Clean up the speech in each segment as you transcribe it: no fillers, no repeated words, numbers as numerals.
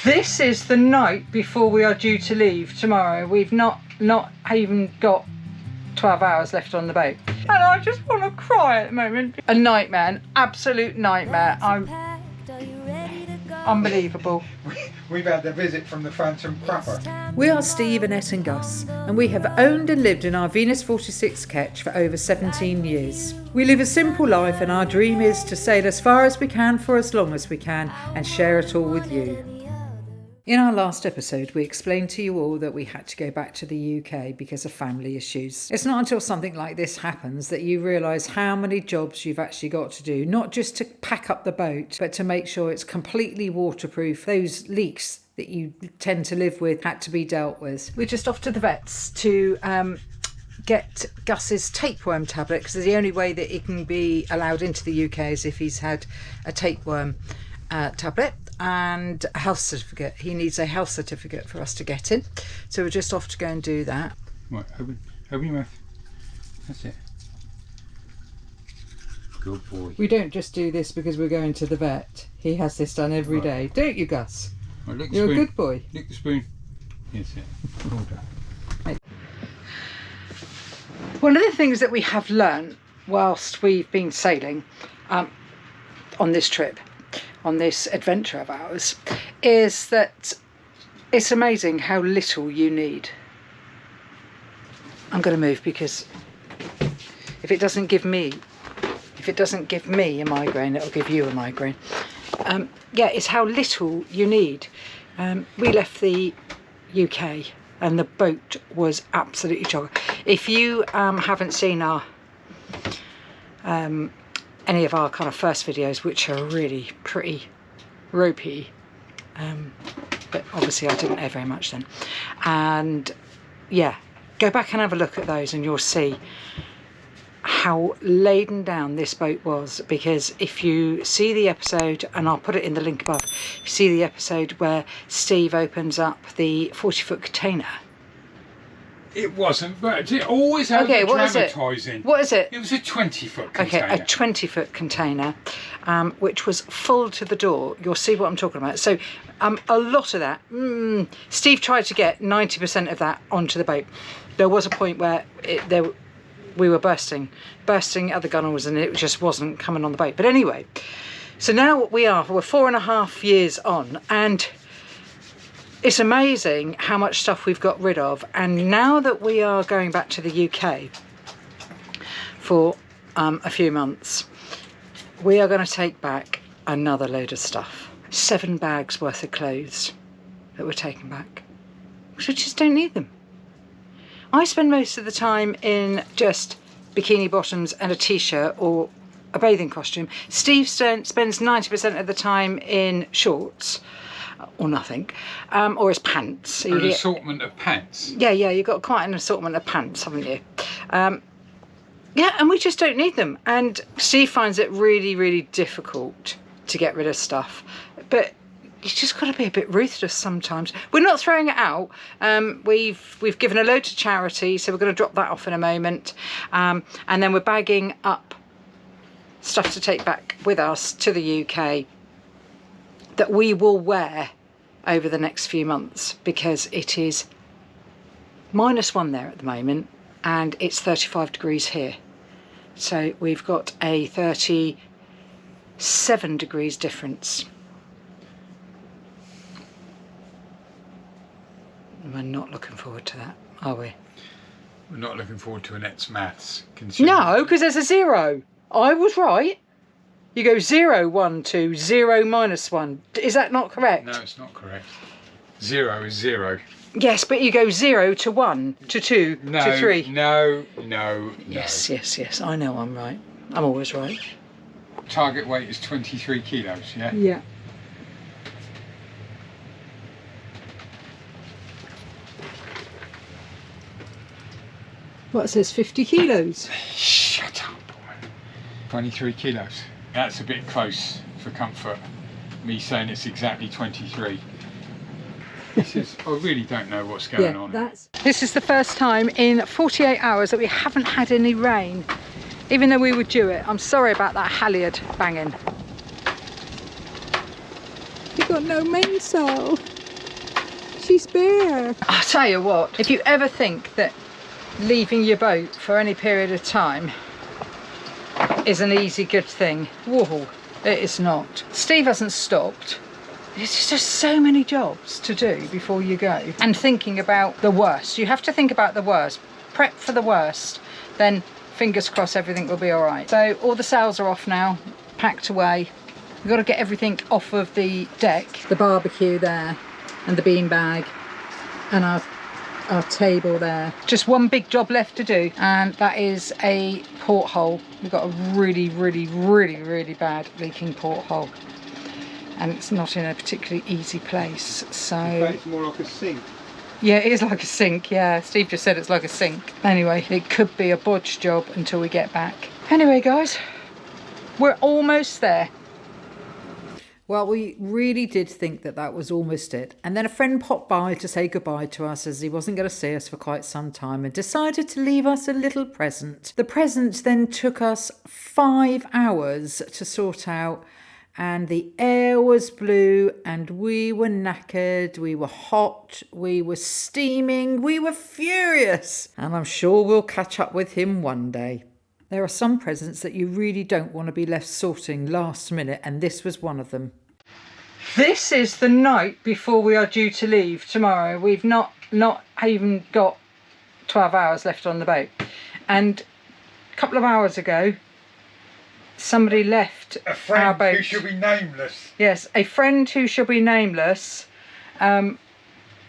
This is the night before we are due to leave tomorrow. We've not even got 12 hours left on the boat. And I just want to cry at the moment. A nightmare, an absolute nightmare. Unbelievable. We've had the visit from the Phantom Crapper. We are Steve, Annette and Gus, and we have owned and lived in our Venus 46 Ketch for over 17 years. We live a simple life and our dream is to sail as far as we can for as long as we can and share it all with you. In our last episode, we explained to you all that we had to go back to the UK because of family issues. It's not until something like this happens that you realise how many jobs you've actually got to do, not just to pack up the boat, but to make sure it's completely waterproof. Those leaks that you tend to live with had to be dealt with. We're just off to the vets to get Gus's tapeworm tablet, because the only way that he can be allowed into the UK is if he's had a tapeworm tablet and a health certificate. He needs a health certificate for us to get in, so we're just off to go and do that. Right, open your mouth. That's it. Good boy. We don't just do this because we're going to the vet. He has this done every day, don't you, Gus? Right, lick the You're spoon. a good boy. Lick the spoon. That's it. Well done. One of the things that we have learned whilst we've been sailing on this trip, on this adventure of ours, is that it's amazing how little you need. I'm going to move because if it doesn't give me a migraine, it'll give you a migraine. Yeah, it's how little you need. We left the UK and the boat was absolutely chock. If you haven't seen our any of our kind of first videos, which are really pretty ropey, but obviously I didn't know very much then, and yeah, go back and have a look at those and you'll see how laden down this boat was. Because if you see the episode, and I'll put it in the link above, if you see the episode where Steve opens up the 40-foot container. It wasn't, but it always had Okay, the what is it? dramatising. What is it? It was a 20-foot container. Okay, a 20-foot container, which was full to the door. You'll see what I'm talking about. So a lot of that, Steve tried to get 90% of that onto the boat. There was a point where we were bursting at the gunnels and it just wasn't coming on the boat. But anyway, so now we're 4.5 years on, and it's amazing how much stuff we've got rid of. And now that we are going back to the UK for a few months, we are going to take back another load of stuff. 7 bags worth of clothes that we're taking back, because we just don't need them. I spend most of the time in just bikini bottoms and a t-shirt or a bathing costume. Steve spends 90% of the time in shorts or nothing, or his pants. An assortment of pants. Yeah, you've got quite an assortment of pants, haven't you? Yeah, and we just don't need them. And Steve finds it really, really difficult to get rid of stuff. But you just got to be a bit ruthless sometimes. We're not throwing it out. We've given a load to charity, so we're going to drop that off in a moment. And then we're bagging up stuff to take back with us to the UK that we will wear over the next few months, because it is -1 there at the moment and it's 35 degrees here. So we've got a 37 degrees difference. We're not looking forward to that, are we? We're not looking forward to Annette's maths. No, because there's a 0. I was right. You go 0, 1, 2, 0, -1. Is that not correct? No, it's not correct. 0 is 0. Yes, but you go 0 to 1 to 2 to 3. No. Yes. I know I'm right. I'm always right. Target weight is 23 kilos, yeah? Yeah. What, it says 50 kilos? Shut up, boy. 23 kilos. That's a bit close for comfort. Me saying it's exactly 23. This is, I really don't know what's going on. This is the first time in 48 hours that we haven't had any rain, even though we were due it. I'm sorry about that halyard banging. You got no mainsail. She's bare. I'll tell you what, if you ever think that leaving your boat for any period of time is an easy good thing, whoa, it is not. Steve hasn't stopped. There's just so many jobs to do before you go. And thinking about the worst. You have to think about the worst. Prep for the worst. Then fingers crossed everything will be all right. So all the sails are off now, packed away. We've got to get everything off of the deck. The barbecue there, and the beanbag, and our table there. Just one big job left to do, and that is a porthole. We've got a really, really, really, really bad leaking porthole, and it's not in a particularly easy place. So it's more like a sink. Yeah, it is like a sink. Yeah, Steve just said it's like a sink. Anyway, it could be a bodge job until we get back. Anyway, guys, we're almost there. Well, we really did think that that was almost it. And then a friend popped by to say goodbye to us, as he wasn't going to see us for quite some time, and decided to leave us a little present. The present then took us 5 hours to sort out, and the air was blue, and we were knackered, we were hot, we were steaming, we were furious. And I'm sure we'll catch up with him one day. There are some presents that you really don't want to be left sorting last minute, and this was one of them. This is the night before we are due to leave tomorrow. We've not even got 12 hours left on the boat. And a couple of hours ago, somebody left a friend our boat. Who shall be nameless. Yes, a friend who shall be nameless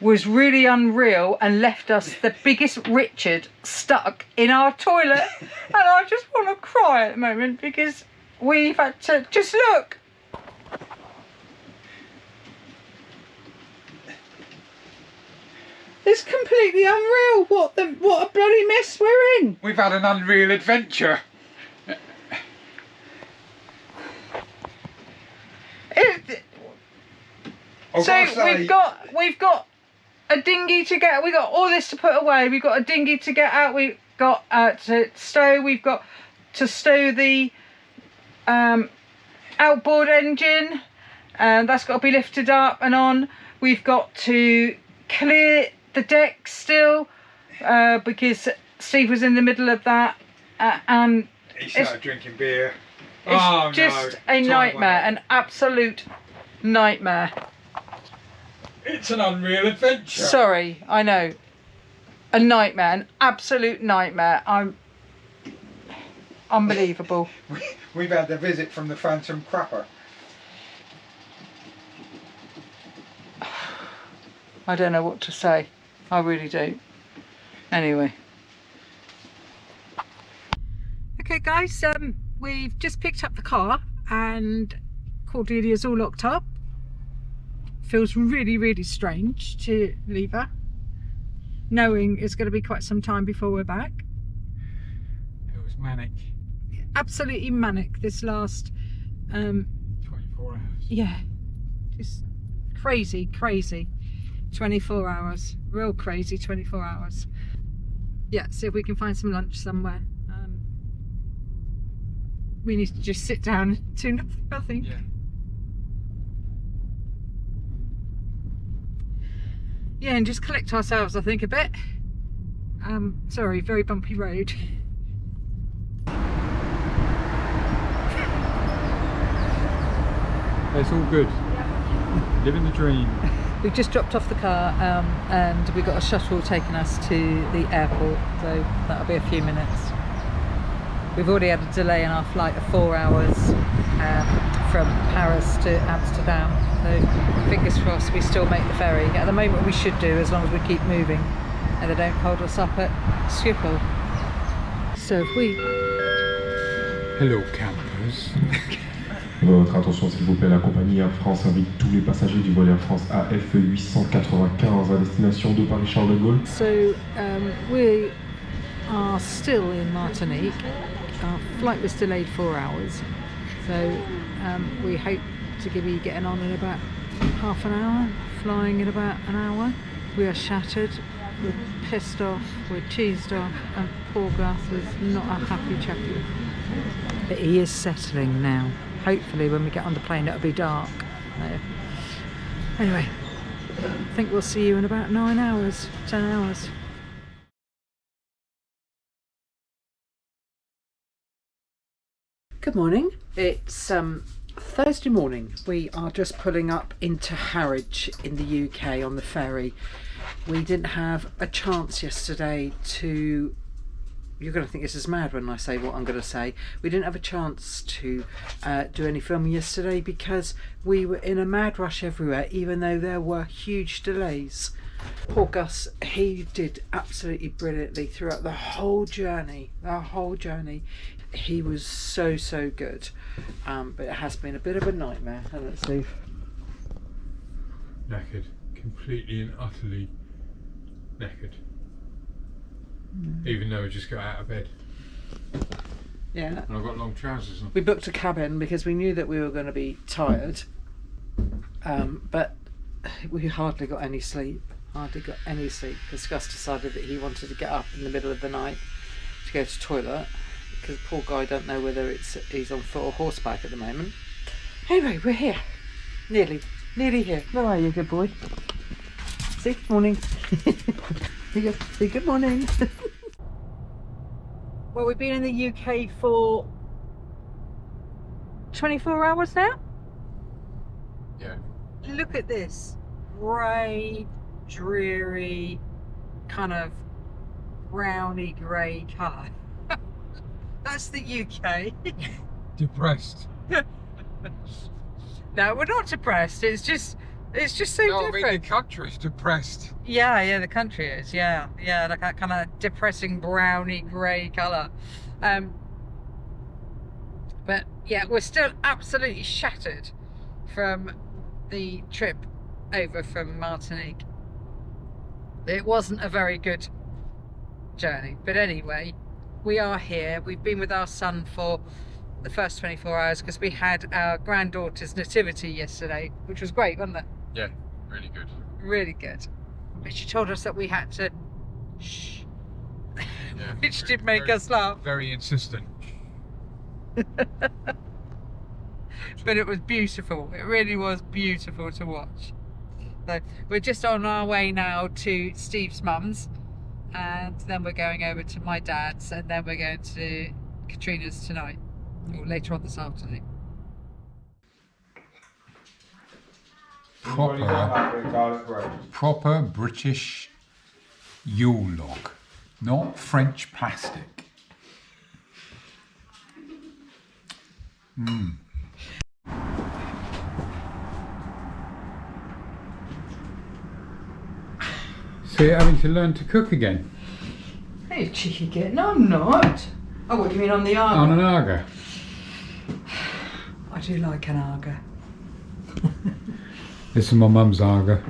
was really unreal and left us the biggest Richard stuck in our toilet. And I just want to cry at the moment because we've had to just look. It's completely unreal. What a bloody mess we're in. We've had an unreal adventure. We've got a dinghy to get. We got all this to put away. We've got a dinghy to get out. We've got to stow. We've got to stow the outboard engine, and that's got to be lifted up and on. We've got to clear the deck still because Steve was in the middle of that, and he started drinking beer. It's just a nightmare, an absolute nightmare. It's an unreal adventure. Sorry, I know. A nightmare, an absolute nightmare. I'm unbelievable. We've had the visit from the Phantom Crapper. I don't know what to say. I really do. Anyway. Okay, guys, we've just picked up the car and Cordelia's all locked up. Feels really, really strange to leave her, knowing it's going to be quite some time before we're back. It was manic. Absolutely manic this last 24 hours. Yeah, just crazy 24 hours, real crazy 24 hours. Yeah, see if we can find some lunch somewhere. We need to just sit down and do nothing, I think. Yeah. Yeah, and just collect ourselves, I think, a bit. Sorry, very bumpy road. It's all good. Living the dream. We've just dropped off the car and we got a shuttle taking us to the airport, so that'll be a few minutes. We've already had a delay in our flight of 4 hours from Paris to Amsterdam, so fingers crossed we still make the ferry. At the moment we should do, as long as we keep moving and they don't hold us up at Schiphol. So if we... Hello campers. Votre attention s'il vous plaît, la compagnie Air France invite tous les passagers du vol Air France AF 895 à destination de Paris-Charles de Gaulle. So we are still in Martinique. Our flight was delayed 4 hours, so we hope to be getting on in about half an hour, flying in about an hour. We are shattered, we're pissed off, we're cheesed off, and poor Gus is not a happy chappy. But he is settling now. Hopefully when we get on the plane it'll be dark. Anyway, I think we'll see you in about 9 hours, 10 hours. Good morning. It's Thursday morning. We are just pulling up into Harwich in the UK on the ferry. We didn't have a chance yesterday to... You're going to think this is mad when I say what I'm going to say. We didn't have a chance to do any filming yesterday because we were in a mad rush everywhere, even though there were huge delays. Poor Gus, he did absolutely brilliantly throughout the whole journey. He was so good, but it has been a bit of a nightmare, hasn't it, Steve? Knackered, completely and utterly knackered. Even though I just got out of bed. Yeah. And I've got long trousers on. We booked a cabin because we knew that we were going to be tired, but we hardly got any sleep. Because Gus decided that he wanted to get up in the middle of the night to go to the toilet, because poor guy don't know whether he's on foot or horseback at the moment. Anyway, we're here. Nearly here. Where are you, good boy? See, morning. Say good morning. Well, we've been in the UK for 24 hours now. Yeah. Look at this grey, dreary, kind of browny grey colour. That's the UK. Depressed. No, we're not depressed. It's just so No, different. I mean the country's depressed. Yeah, the country is. Yeah, like that kind of depressing browny grey colour. But yeah, we're still absolutely shattered from the trip over from Martinique. It wasn't a very good journey, but anyway, we are here. We've been with our son for the first 24 hours because we had our granddaughter's nativity yesterday, which was great, wasn't it? Yeah, really good. Really good. But she told us that we had to shh, Yeah, which did make us laugh. Very insistent. But it was beautiful. It really was beautiful to watch. So we're just on our way now to Steve's mum's, and then we're going over to my dad's, and then we're going to Katrina's tonight, or later on this afternoon. Proper British Yule log, not French plastic. So you're having to learn to cook again? Hey, cheeky git. No, I'm not. Oh, what do you mean on the Arga? On an Arga? I do like an Arga. This is my mum's Arga.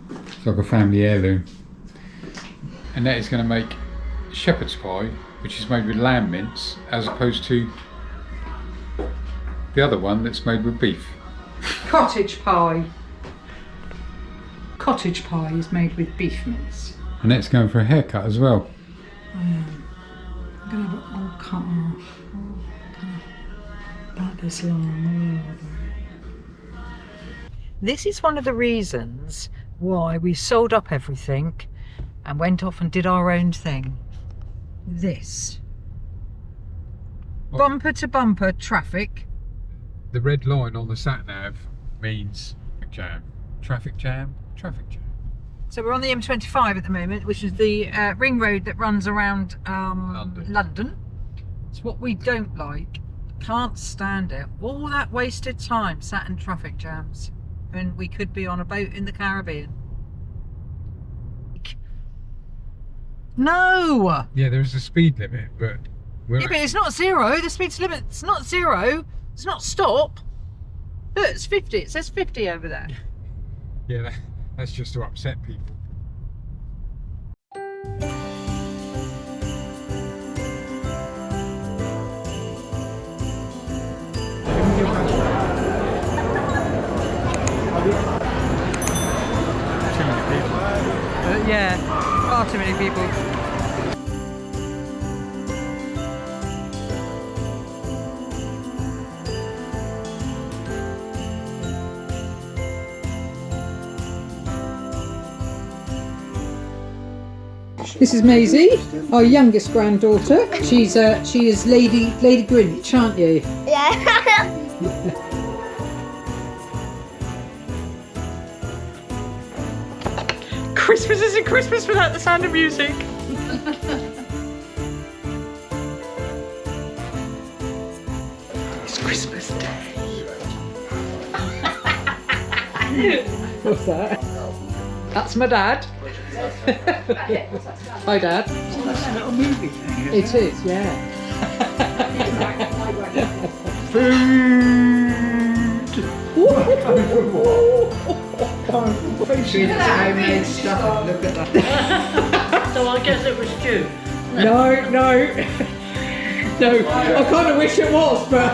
It's like a family heirloom. And that is going to make shepherd's pie, which is made with lamb mince, as opposed to the other one that's made with beef. Cottage pie. Cottage pie is made with beef mince. And that's going for a haircut as well. I'm going to have it all cut off. About this long. This is one of the reasons why we sold up everything and went off and did our own thing. This. Bumper to bumper traffic. The red line on the sat-nav means jam. Traffic jam. Traffic jam. So we're on the M25 at the moment, which is the ring road that runs around London. It's what we don't like. Can't stand it. All that wasted time sat in traffic jams when we could be on a boat in the Caribbean. No! Yeah, there's a speed limit, but... Yeah, but it's not zero. The speed limit's not zero. It's not stop. Look, it's 50. It says 50 over there. Yeah, that's just to upset people. Too many people. Yeah, far too many people. This is Maisie, our youngest granddaughter. She is Lady Grinch, aren't you? Yeah. Christmas isn't Christmas without the sound of music. It's Christmas Day. What's that? That's my dad. Hi, Dad. That's a little movie thing, It is, yeah. Homemade stuff. Look at that. So I guess it was stew. No. No, I kind of wish it was, but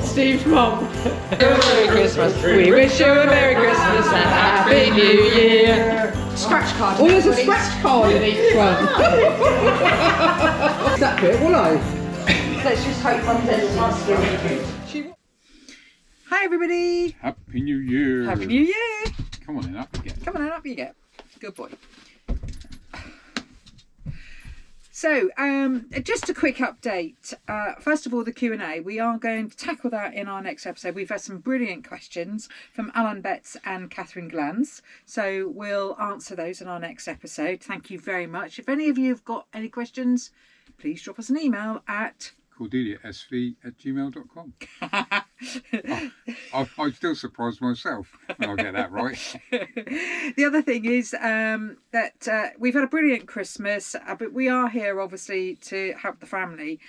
Steve's mum. Merry Christmas. We wish you a Merry Christmas and a Happy New Year. Scratch card. Oh, there's a scratch card in each one. That bit, will I? Let's just hope one day Hi everybody. Happy New Year. Happy New Year. Come on in, up you get. Come on, up you get. Good boy. So, just a quick update. First of all, the Q&A. We are going to tackle that in our next episode. We've had some brilliant questions from Alan Betts and Catherine Glans. So we'll answer those in our next episode. Thank you very much. If any of you have got any questions, please drop us an email at CordeliaSV@gmail.com. I'm still surprised myself when I get that right. The other thing is that we've had a brilliant Christmas, but we are here obviously to help the family.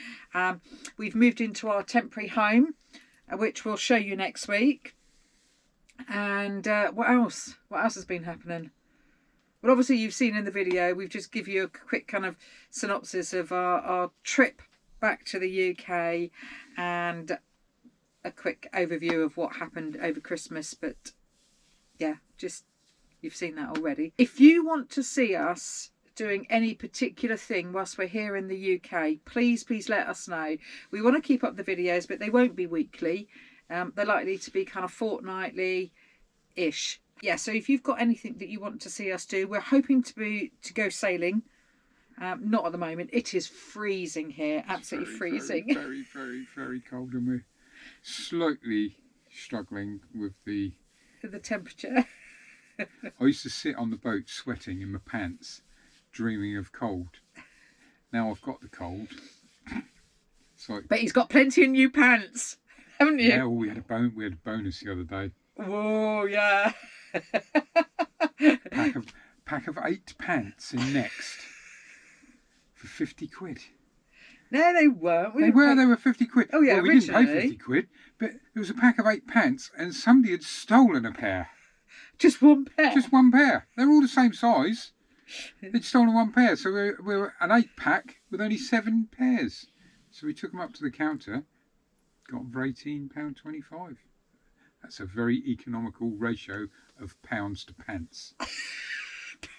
We've moved into our temporary home, which we'll show you next week. And what else? What else has been happening? Well, obviously you've seen in the video, we've just give you a quick kind of synopsis of our trip back to the UK and a quick overview of what happened over Christmas, but yeah, just you've seen that already. If you want to see us doing any particular thing whilst we're here in the UK, please let us know. We want to keep up the videos, but they won't be weekly. They're likely to be kind of fortnightly-ish. Yeah, so if you've got anything that you want to see us do, we're hoping to go sailing. Not at the moment. It is freezing here, absolutely freezing. Very, very, very cold, and we're slightly struggling with the temperature. I used to sit on the boat sweating in my pants, dreaming of cold. Now I've got the cold. But he's got plenty of new pants, haven't you? Yeah, well, we had a bonus the other day. Whoa, yeah. pack of 8 pants in Next for 50 quid. No, they weren't. They were 50 quid. Oh yeah, well, we originally. didn't pay 50 quid, but it was a pack of 8 pants and somebody had stolen a pair. Just one pair? Just one pair. They're all the same size. They'd stolen one pair, so we were an 8 pack with only 7 pairs. So we took them up to the counter, got them for £18.25. That's a very economical ratio of pounds to pants.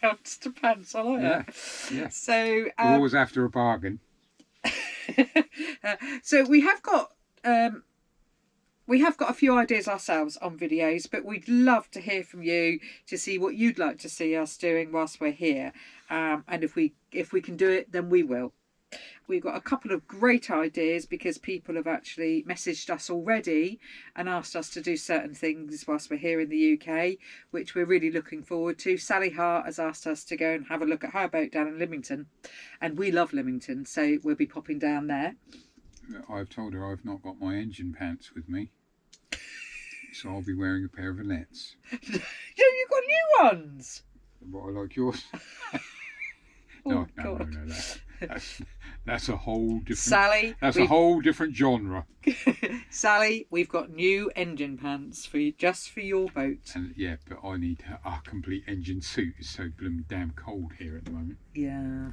Pounds to pants, I like that. Yeah. So we're always after a bargain. So we have got a few ideas ourselves on videos, but we'd love to hear from you to see what you'd like to see us doing whilst we're here. And if we can do it, then we will. We've got a couple of great ideas because people have actually messaged us already and asked us to do certain things whilst we're here in the UK, which we're really looking forward to. Sally Hart has asked us to go and have a look at her boat down in Lymington, and we love Lymington, so we'll be popping down there. I've told her I've not got my engine pants with me, so I'll be wearing a pair of Annette's. Yeah, you've got new ones. What, I like yours? Oh, no, that's a whole different. Sally, that's a whole different genre. Sally, we've got new engine pants for you, just for your boat. And yeah, but I need a complete engine suit. It's so blooming damn cold here at the moment. Yeah.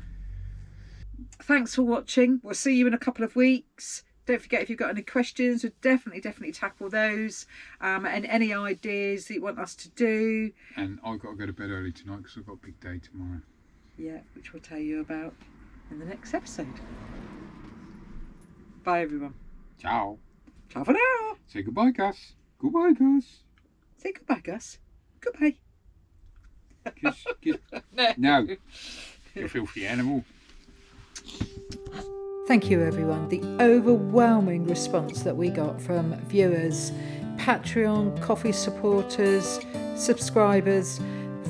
Thanks for watching. We'll see you in a couple of weeks. Don't forget, if you've got any questions, we'll definitely tackle those. And any ideas that you want us to do. And I've got to go to bed early tonight because I've got a big day tomorrow. Yeah, which we'll tell you about in the next episode. Bye, everyone. Ciao. Ciao for now. Say goodbye, Gus. Goodbye, Gus. Say goodbye, Gus. Goodbye. No, you filthy animal. Thank you, everyone. The overwhelming response that we got from viewers, Patreon, coffee supporters, subscribers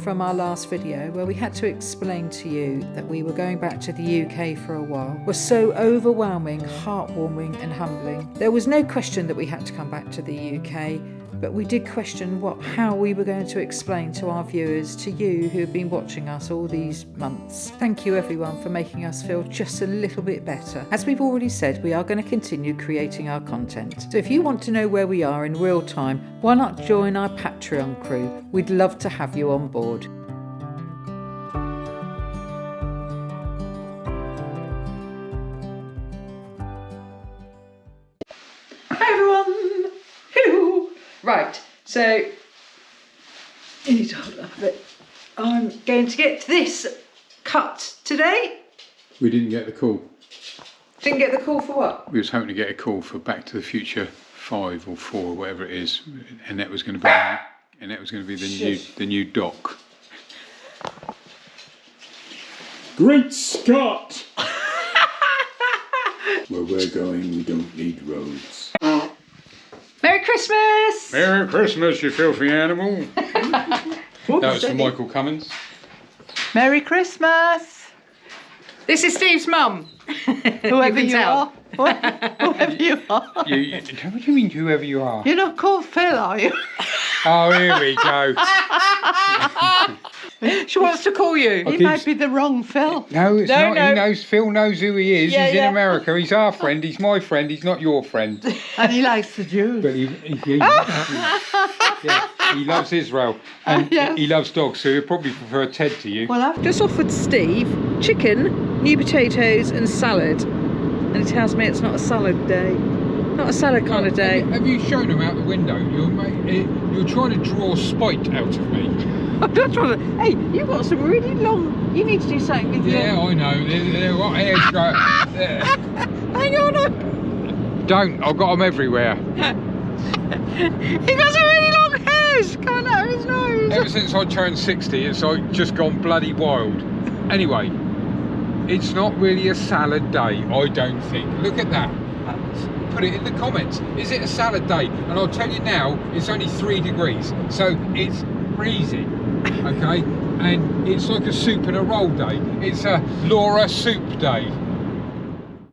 from our last video, where we had to explain to you that we were going back to the UK for a while, was so overwhelming, heartwarming and humbling. There was no question that we had to come back to the UK, but we did question how we were going to explain to our viewers, to you who have been watching us all these months. Thank you everyone for making us feel just a little bit better. As we've already said, we are going to continue creating our content. So if you want to know where we are in real time, why not join our Patreon crew? We'd love to have you on board. Hi everyone! Hello! Right, so you need to hold it up a bit. I'm going to get this cut today. We didn't get the call. Didn't get the call for what? We was hoping to get a call for Back to the Future 5 or 4 or whatever it is, and that was going to be the new doc. Great Scott! Where we're going, we don't need roads. Merry Christmas! Merry Christmas, you filthy animal! That was from Michael Cummins. Merry Christmas! This is Steve's mum. Whoever you are. Whoever you are. What do you mean, whoever you are? You're not called Phil, are you? Oh, here we go. She wants to call you. He might be the wrong Phil. No, it's not. No. Phil knows who he is. Yeah, He's yeah. in America. He's our friend. He's my friend. He's not your friend. And he likes the Jews. But he loves Israel. And Yes. he loves dogs, so he'll probably prefer Ted to you. Well, I've Just offered Steve chicken, new potatoes and salad. And he tells me it's not a salad day. Not a salad kind of day. Have you shown him out the window? You're trying to draw spite out of me. I'm not trying to... Hey, you've got some really long... You need to do something with Yeah, I know. They're what hairs go. Hang on. Don't. I've got them everywhere. He got some really long hairs coming out of his nose. Ever since I turned 60, it's like just gone bloody wild. Anyway, it's not really a salad day, I don't think. Look at that. Put it in the comments. Is it a salad day? And I'll tell you now, it's only 3 degrees, so it's freezing. Okay, and it's like a soup and a roll day. It's a Laura soup day.